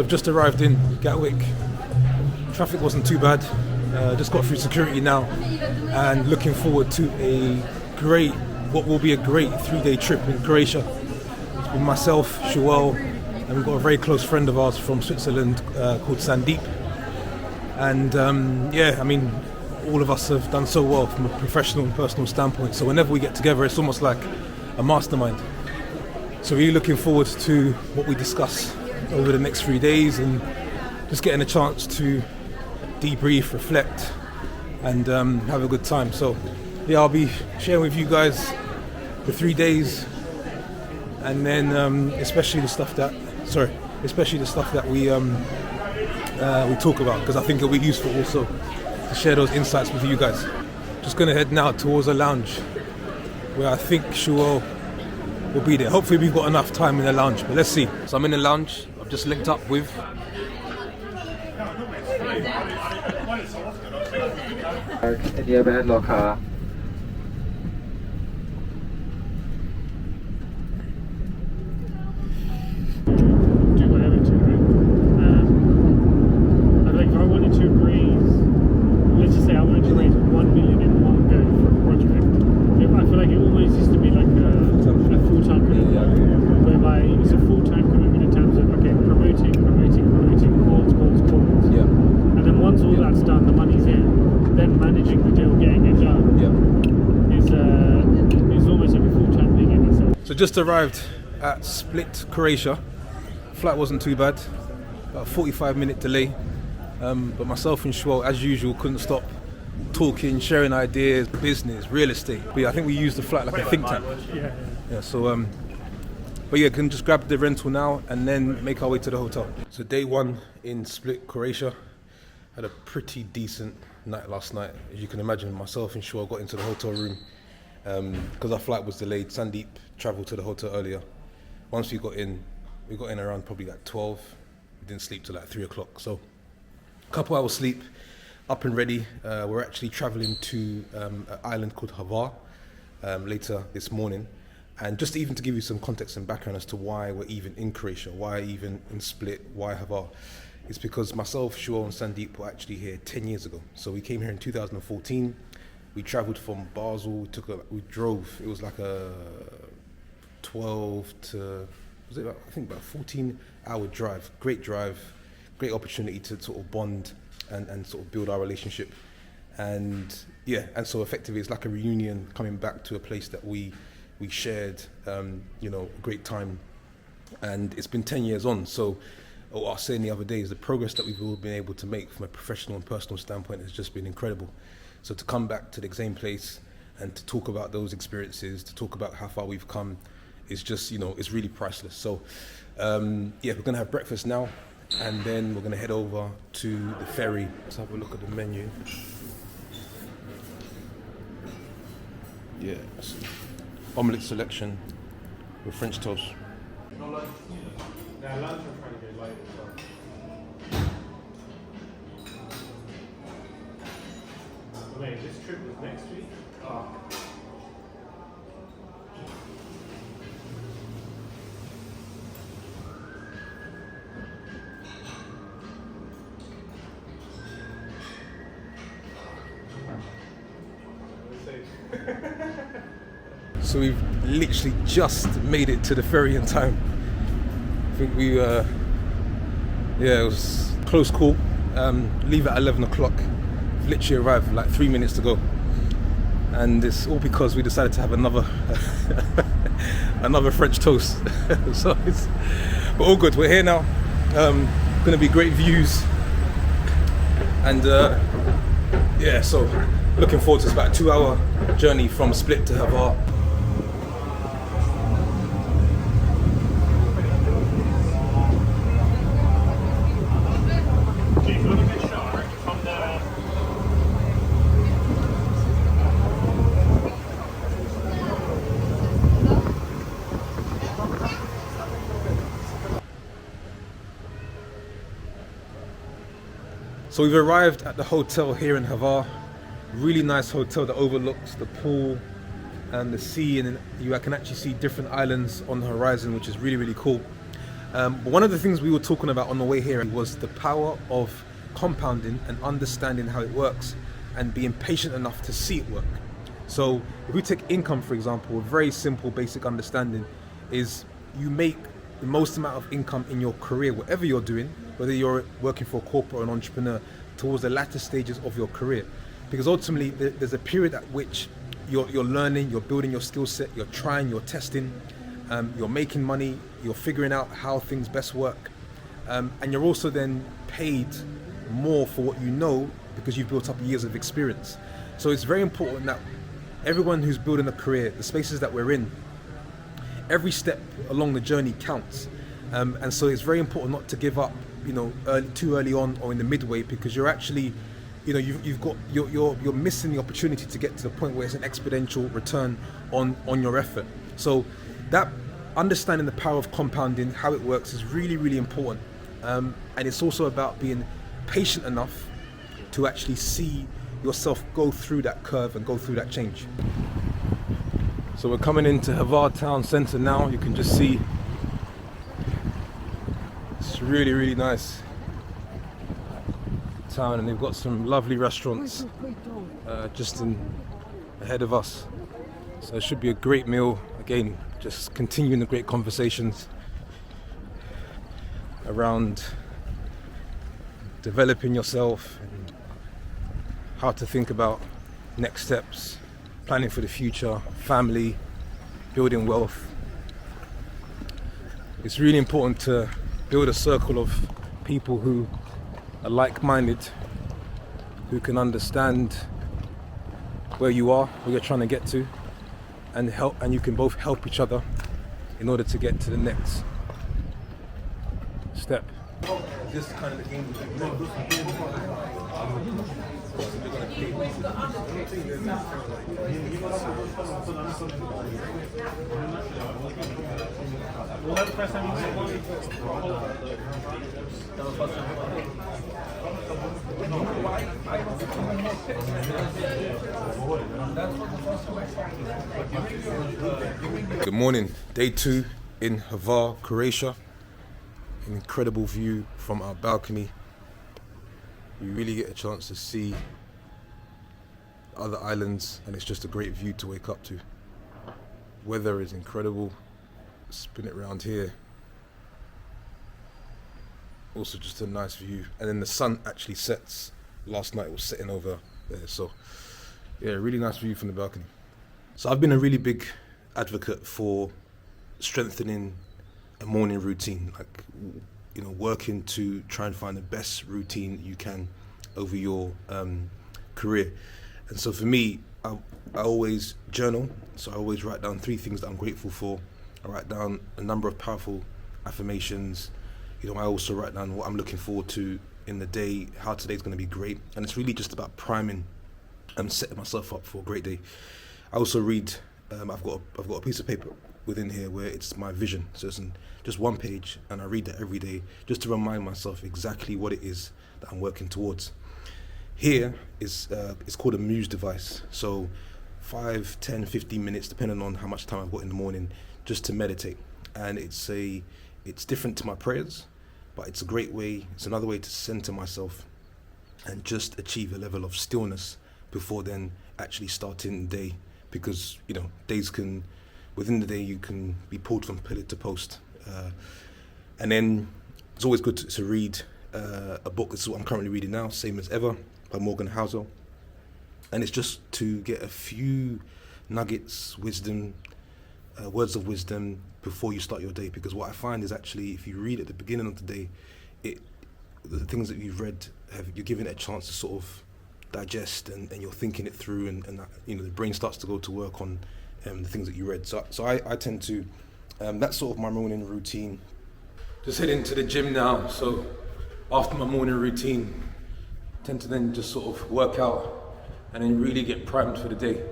I've just arrived in Gatwick. Traffic wasn't too bad. Just got through security now, and looking forward to what will be a great 3-day trip in Croatia. It's been myself, Shuel, and we've got a very close friend of ours from Switzerland called Sandeep. And all of us have done so well from a professional and personal standpoint. So whenever we get together, it's almost like a mastermind. So really looking forward to what we discuss over the next 3 days, and just getting a chance to debrief, reflect, and have a good time. So yeah, I'll be sharing with you guys the 3 days, and then especially the stuff that we talk about, because I think it'll be useful also to share those insights with you guys. Just going to head now towards a lounge where I think Shuel will be there. Hopefully we've got enough time in the lounge, but let's see. So I'm in the lounge. I've just linked up with in the overhead locker. Do whatever to it. I think if I wanted to raise, let's just say I wanted to raise 1 million in one go for a project, I feel like it almost used to be like a full-time commitment, whereby it's a full-time commitment in terms of promoting, calls. yeah. And then once all that's done, the money's in, then managing the deal, getting it done, is almost like a full-time thing in itself. So just arrived at Split, Croatia. Flight wasn't too bad, about a 45-minute delay. But myself and Shuel, as usual, couldn't stop talking, sharing ideas, business, real estate. But yeah, I think we used the flight like a think tank. Yeah. So, can just grab the rental now and then make our way to the hotel. So day one in Split, Croatia. Had a pretty decent night last night. As you can imagine, myself and Shuel got into the hotel room because our flight was delayed. Sandeep travelled to the hotel earlier. Once we got in around probably like 12. We didn't sleep till like 3 o'clock. So a couple hours sleep, up and ready. We're actually travelling to an island called Hvar later this morning. And just even to give you some context and background as to why we're even in Croatia, why even in Split, why Hvar, it's because myself, Shuel and Sandeep were actually here 10 years ago. So we came here in 2014. We travelled from Basel. We drove. It was like a 12 to, about 14-hour drive. Great opportunity to sort of bond and sort of build our relationship. And so effectively it's like a reunion, coming back to a place that we shared, a great time. And it's been 10 years on. So what I was saying the other day is the progress that we've all been able to make from a professional and personal standpoint has just been incredible. So to come back to the same place and to talk about those experiences, to talk about how far we've come, is just, it's really priceless. So we're gonna have breakfast now, and then we're gonna head over to the ferry. Let's have a look at the menu. Yeah, omelette selection with French toast. No lunch. Yeah, lunch I'm trying to get light as well. Wait, this trip was next week? Oh. So we've literally just made it to the ferry in time. I think it was a close call. Leave at 11 o'clock. Literally arrived like 3 minutes to go. And it's all because we decided to have another French toast. But all good, we're here now. Gonna be great views. And so looking forward to it. It's about a 2-hour journey from Split to Hvar. So we've arrived at the hotel here in Hvar. Really nice hotel that overlooks the pool and the sea, and I can actually see different islands on the horizon, which is really, really cool. But one of the things we were talking about on the way here was the power of compounding and understanding how it works and being patient enough to see it work. So if we take income, for example, a very simple basic understanding is you make the most amount of income in your career, whatever you're doing, whether you're working for a corporate or an entrepreneur, towards the latter stages of your career. Because ultimately there's a period at which you're learning, you're building your skill set, you're trying, you're testing, you're making money, you're figuring out how things best work. And you're also then paid more for what you know because you've built up years of experience. So it's very important that everyone who's building a career, the spaces that we're in, every step along the journey counts. And so it's very important not to give up, too early on or in the midway, because you're actually, you're missing the opportunity to get to the point where it's an exponential return on your effort. So that understanding the power of compounding, how it works, is really, really important. And it's also about being patient enough to actually see yourself go through that curve and go through that change. So we're coming into Hvar town centre now. You can just see it's really, really nice town, and they've got some lovely restaurants just ahead of us. So it should be a great meal. Again, just continuing the great conversations around developing yourself and how to think about next steps, planning for the future, family, building wealth. It's really important to build a circle of people who are like-minded, who can understand where you are, where you're trying to get to, and you can both help each other in order to get to the next step. This is kind of the game. Good morning. Day 2 in Hvar, Croatia. An incredible view from our balcony. You really get a chance to see other islands, and it's just a great view to wake up to. Weather is incredible. Spin it around here. Also just a nice view. And then the sun actually sets. Last night it was setting over there. So yeah, really nice view from the balcony. So I've been a really big advocate for strengthening a morning routine, working to try and find the best routine you can over your career. And so for me, I always journal. So I always write down 3 things that I'm grateful for. I write down a number of powerful affirmations. I also write down what I'm looking forward to in the day, how today's going to be great. And it's really just about priming and setting myself up for a great day. I also read. I've got a piece of paper within here where it's my vision. So it's in just one page, and I read that every day just to remind myself exactly what it is that I'm working towards. Here is it's called a Muse device. So 5, 10, 15 minutes, depending on how much time I've got in the morning, just to meditate. And it's different to my prayers, but it's a great way. It's another way to center myself and just achieve a level of stillness before then actually starting the day. Because days can, within the day, you can be pulled from pillar to post. And then it's always good to read a book. This is what I'm currently reading now, Same as Ever by Morgan Housel. And it's just to get a few nuggets, wisdom, words of wisdom before you start your day. Because what I find is actually, if you read at the beginning of the day, the things that you've read, you're given it a chance to sort of digest, and you're thinking it through, and the brain starts to go to work on the things that you read. So I tend to, that's sort of my morning routine. Just heading to the gym now. So after my morning routine, I tend to then just sort of work out and then really get primed for the day.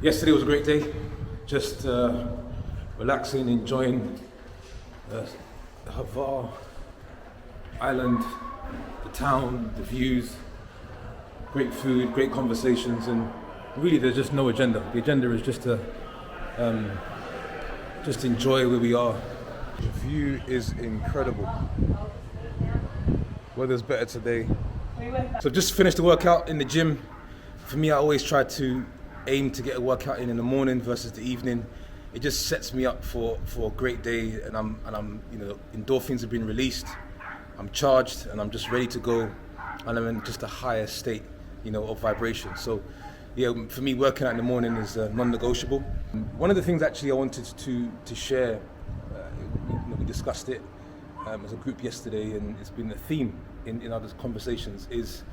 Yesterday was a great day. Just relaxing, enjoying the Hvar island, the town, the views. Great food, great conversations, and really there's just no agenda. The agenda is just to just enjoy where we are. The view is incredible. Weather's better today. So just finished the workout in the gym. For me, I always try to aim to get a workout in the morning versus the evening. It just sets me up for a great day, and I'm endorphins have been released. I'm charged and I'm just ready to go, and I'm in just a higher state, of vibration. So yeah, for me, working out in the morning is non-negotiable. One of the things actually I wanted to share, we discussed it as a group yesterday, and it's been a theme in other conversations, is,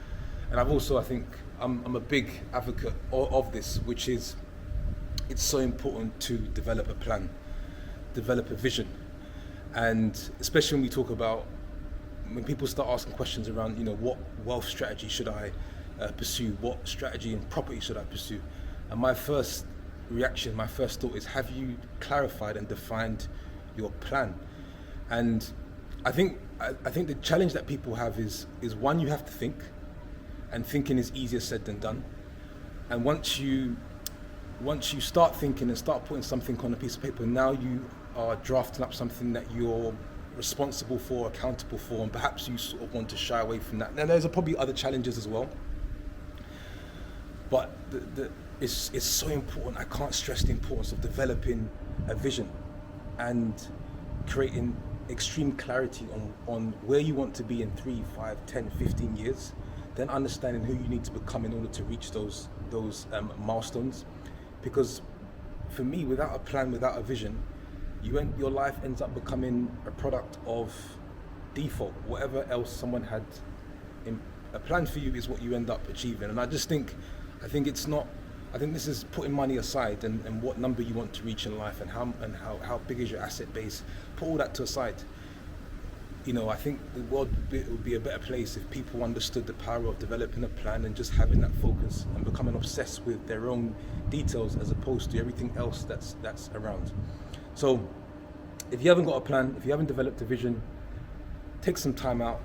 and I've also, I think, I'm a big advocate of this, which is, it's so important to develop a plan, develop a vision. And especially when we talk about, when people start asking questions around, what wealth strategy should I pursue, what strategy in property should I pursue? And my first reaction, my first thought is, have you clarified and defined your plan? And I think the challenge that people have is one, you have to think, and thinking is easier said than done. And once you start thinking and start putting something on a piece of paper, now you are drafting up something that you're responsible for, accountable for, and perhaps you sort of want to shy away from that. Now there's probably other challenges as well, but it's so important. I can't stress the importance of developing a vision and creating extreme clarity on where you want to be in 3, 5, 10, 15 years, then understanding who you need to become in order to reach those milestones. Because for me, without a plan, without a vision, your life ends up becoming a product of default. Whatever else someone had a plan for you is what you end up achieving. And I think this is putting money aside and what number you want to reach in life, and how big is your asset base. Put all that to a side. I think the world would be a better place if people understood the power of developing a plan and just having that focus and becoming obsessed with their own details as opposed to everything else that's around. So if you haven't got a plan, if you haven't developed a vision, take some time out,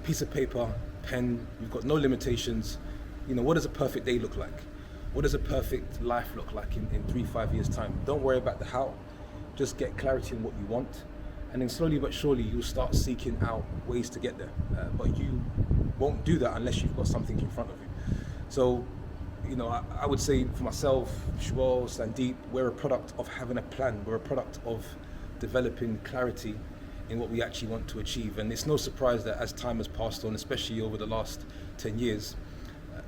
piece of paper, pen, you've got no limitations. What does a perfect day look like? What does a perfect life look like in 3, 5 years time? Don't worry about the how, just get clarity on what you want. And then slowly but surely you'll start seeking out ways to get there. But you won't do that unless you've got something in front of you. So, I would say for myself, Shual, Sandeep, we're a product of having a plan. We're a product of developing clarity in what we actually want to achieve. And it's no surprise that as time has passed on, especially over the last 10 years,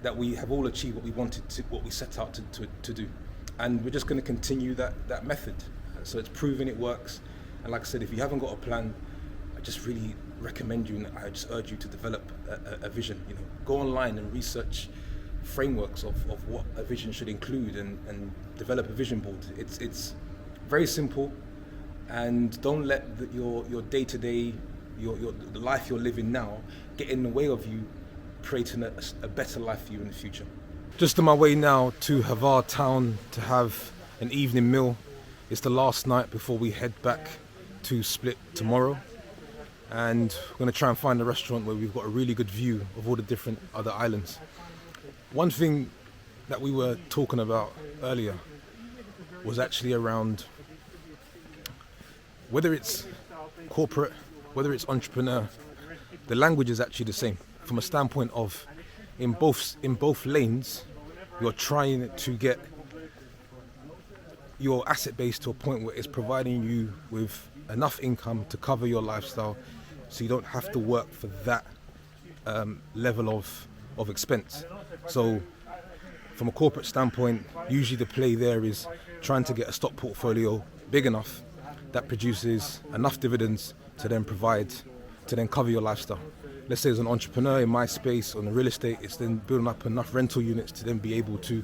that we have all achieved what we wanted to, what we set out to do. And we're just going to continue that method. So it's proven it works. And like I said, if you haven't got a plan, I just really recommend you, and I just urge you to develop a vision. Go online and research frameworks of what a vision should include, and develop a vision board. It's very simple, and don't let your day-to-day, the life you're living now, get in the way of you creating a better life for you in the future. Just on my way now to Havar town to have an evening meal. It's the last night before we head back to Split tomorrow, and we're going to try and find a restaurant where we've got a really good view of all the different other islands. One thing that we were talking about earlier was actually around whether it's corporate, whether it's entrepreneur, the language is actually the same from a standpoint of in both lanes you're trying to get your asset base to a point where it's providing you with enough income to cover your lifestyle, so you don't have to work for that level of expense. So from a corporate standpoint, usually the play there is trying to get a stock portfolio big enough that produces enough dividends to then cover your lifestyle. Let's say as an entrepreneur in my space on the real estate, it's then building up enough rental units to then be able to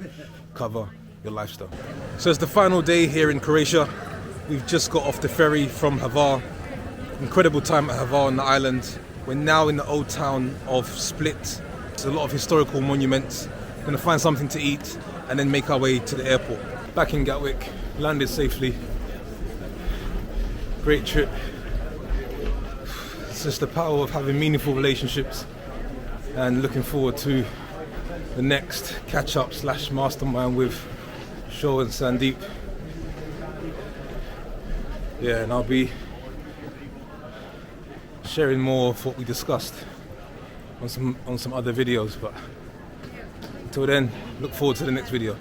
cover your lifestyle. So it's the final day here in Croatia. We've just got off the ferry from Hvar. Incredible time at Hvar on the island. We're now in the old town of Split. There's a lot of historical monuments. We're going to find something to eat and then make our way to the airport. Back in Gatwick, landed safely. Great trip. It's just the power of having meaningful relationships, and looking forward to the next catch-up / mastermind with Sho and Sandeep. Yeah, and I'll be sharing more of what we discussed on some other videos. But until then, look forward to the next video.